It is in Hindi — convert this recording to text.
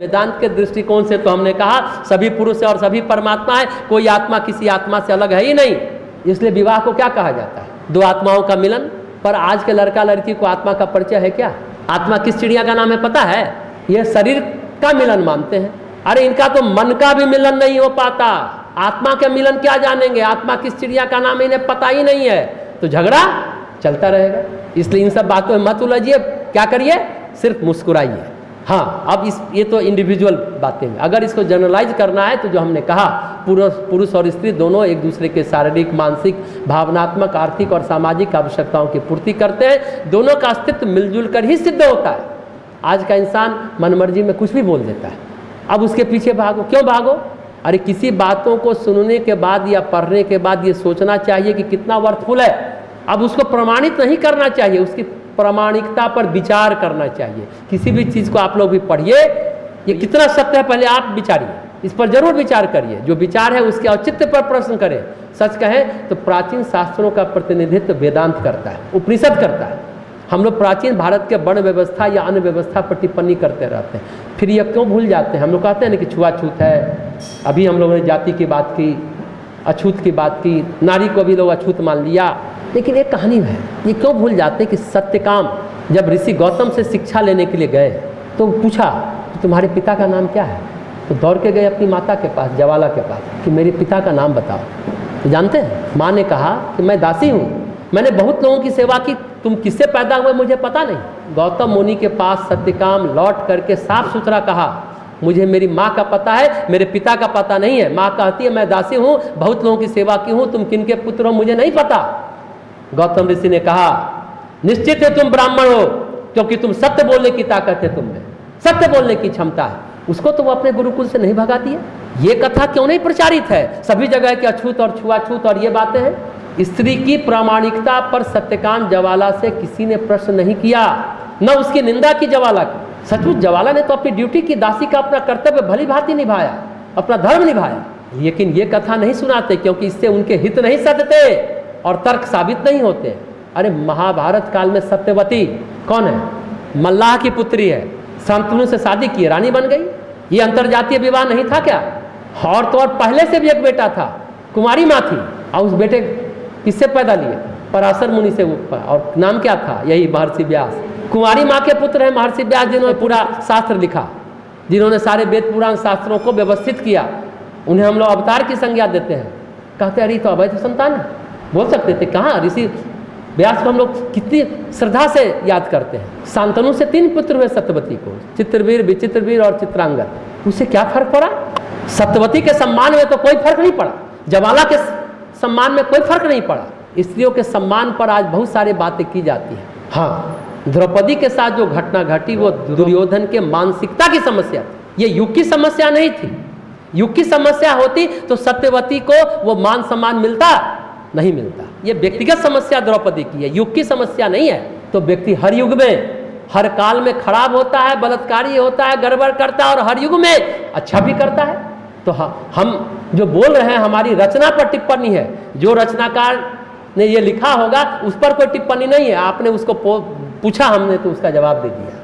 वेदांत के दृष्टिकोण से तो हमने कहा सभी पुरुष और सभी परमात्मा है, कोई आत्मा किसी आत्मा से अलग है ही नहीं। इसलिए विवाह को क्या कहा जाता है? दो आत्माओं का मिलन। पर आज के लड़का लड़की को आत्मा का परिचय है क्या? आत्मा किस चिड़िया का नाम है पता है? ये शरीर का मिलन मानते हैं। अरे इनका तो मन का भी मिलन नहीं हो पाता, आत्मा के मिलन क्या जानेंगे? आत्मा किस चिड़िया का नाम है इन्हें पता ही नहीं है, तो झगड़ा चलता रहेगा। इसलिए इन सब बातों में मत उलझिए, क्या करिए, सिर्फ मुस्कुराइए। हाँ, अब ये तो इंडिविजुअल बातें हैं। अगर इसको जनरलाइज करना है तो जो हमने कहा, पुरुष और स्त्री दोनों एक दूसरे के शारीरिक, मानसिक, भावनात्मक, आर्थिक और सामाजिक आवश्यकताओं की पूर्ति करते हैं। दोनों का अस्तित्व मिलजुल कर ही सिद्ध होता है। आज का इंसान मनमर्जी में कुछ भी बोल देता है, अब उसके पीछे भागो। क्यों भागो? अरे किसी बातों को सुनने के बाद या पढ़ने के बाद ये सोचना चाहिए कि कितना वर्थफुल है। अब उसको प्रमाणित नहीं करना चाहिए, उसकी प्रामाणिकता पर विचार करना चाहिए। किसी भी चीज़ को आप लोग भी पढ़िए, ये कितना सत्य है पहले आप विचारिए, इस पर जरूर विचार करिए। जो विचार है उसके औचित्य पर प्रश्न करें। सच कहें तो प्राचीन शास्त्रों का प्रतिनिधित्व वेदांत करता है, उपनिषद करता है। हम लोग प्राचीन भारत के वर्ण व्यवस्था या अन्य व्यवस्था पर टिप्पणी करते रहते हैं, फिर ये क्यों भूल जाते हैं? हम लोग कहते हैं ना कि छुआछूत है, अभी हम लोगों ने जाति की बात की, अछूत की बात की, नारी को भी लोग अछूत मान लिया। लेकिन एक कहानी है, ये क्यों भूल जाते हैं कि सत्यकाम जब ऋषि गौतम से शिक्षा लेने के लिए गए तो पूछा कि तुम्हारे पिता का नाम क्या है? तो दौड़ के गए अपनी माता के पास, ज्वाला के पास, कि मेरे पिता का नाम बताओ। तो जानते हैं माँ ने कहा कि मैं दासी हूँ, मैंने बहुत लोगों की सेवा की, तुम किससे पैदा हुए मुझे पता नहीं। गौतम मुनि के पास सत्यकाम लौट करके साफ सुथरा कहा, मुझे मेरी माँ का पता है, मेरे पिता का पता नहीं है। माँ कहती है मैं दासी हूँ, बहुत लोगों की सेवा की हूँ, तुम किनके पुत्र हो मुझे नहीं पता। गौतम ऋषि ने कहा निश्चित है तुम ब्राह्मण हो, क्योंकि तुम सत्य बोलने की ताकत है, तुम में सत्य बोलने की क्षमता है। उसको तो वो अपने गुरुकुल से नहीं भगाती है। ये कथा क्यों नहीं प्रचारित है सभी जगह कि अछूत और छुआछूत और ये बातें हैं? स्त्री की प्रामाणिकता पर सत्यकाम ज्वाला से किसी ने प्रश्न नहीं किया, न उसकी निंदा की ज्वाला की। सचमुच ज्वाला ने तो अपनी ड्यूटी की, दासी का अपना कर्तव्य भली भांति निभाया, अपना धर्म निभाया। लेकिन ये कथा नहीं सुनाते क्योंकि इससे उनके हित नहीं सधते और तर्क साबित नहीं होते। अरे महाभारत काल में सत्यवती कौन है? मल्लाह की पुत्री है, शांतनु से शादी की, रानी बन गई। ये अंतरजातीय विवाह नहीं था क्या? और तो और पहले से भी एक बेटा था, कुमारी माँ थी, और उस बेटे किससे पैदा लिए? पराशर मुनि से। और नाम क्या था? यही महर्षि व्यास। कुमारी माँ के पुत्र है महर्षि व्यास, जिन्होंने पूरा शास्त्र लिखा, जिन्होंने सारे वेद पुराण शास्त्रों को व्यवस्थित किया। उन्हें हम लोग अवतार की संज्ञा देते हैं, कहते अरे तो अवैध संतान है, बोल सकते थे। कहाँ? ऋषि व्यास को हम लोग कितनी श्रद्धा से याद करते हैं। शांतनु से 3 पुत्र हुए सत्यवती को, चित्रवीर, विचित्रवीर और चित्रांगद। उससे क्या फर्क पड़ा? सत्यवती के सम्मान में तो कोई फर्क नहीं पड़ा, ज्वाला के सम्मान में कोई फर्क नहीं पड़ा। स्त्रियों के सम्मान पर आज बहुत सारी बातें की जाती हैं। हाँ, द्रौपदी के साथ जो घटना घटी वो दुर्योधन के मानसिकता की समस्या थी, ये युग की समस्या नहीं थी। युग की समस्या होती तो सत्यवती को वो मान सम्मान मिलता? नहीं मिलता। ये व्यक्तिगत समस्या द्रौपदी की है, युग की समस्या नहीं है। तो व्यक्ति हर युग में, हर काल में खराब होता है, बलात्कारी होता है, गड़बड़ करता है, और हर युग में अच्छा भी करता है। तो हम जो बोल रहे हैं हमारी रचना पर टिप्पणी है, जो रचनाकार ने ये लिखा होगा उस पर कोई टिप्पणी नहीं है। आपने उसको पूछा, हमने तो उसका जवाब दे दिया।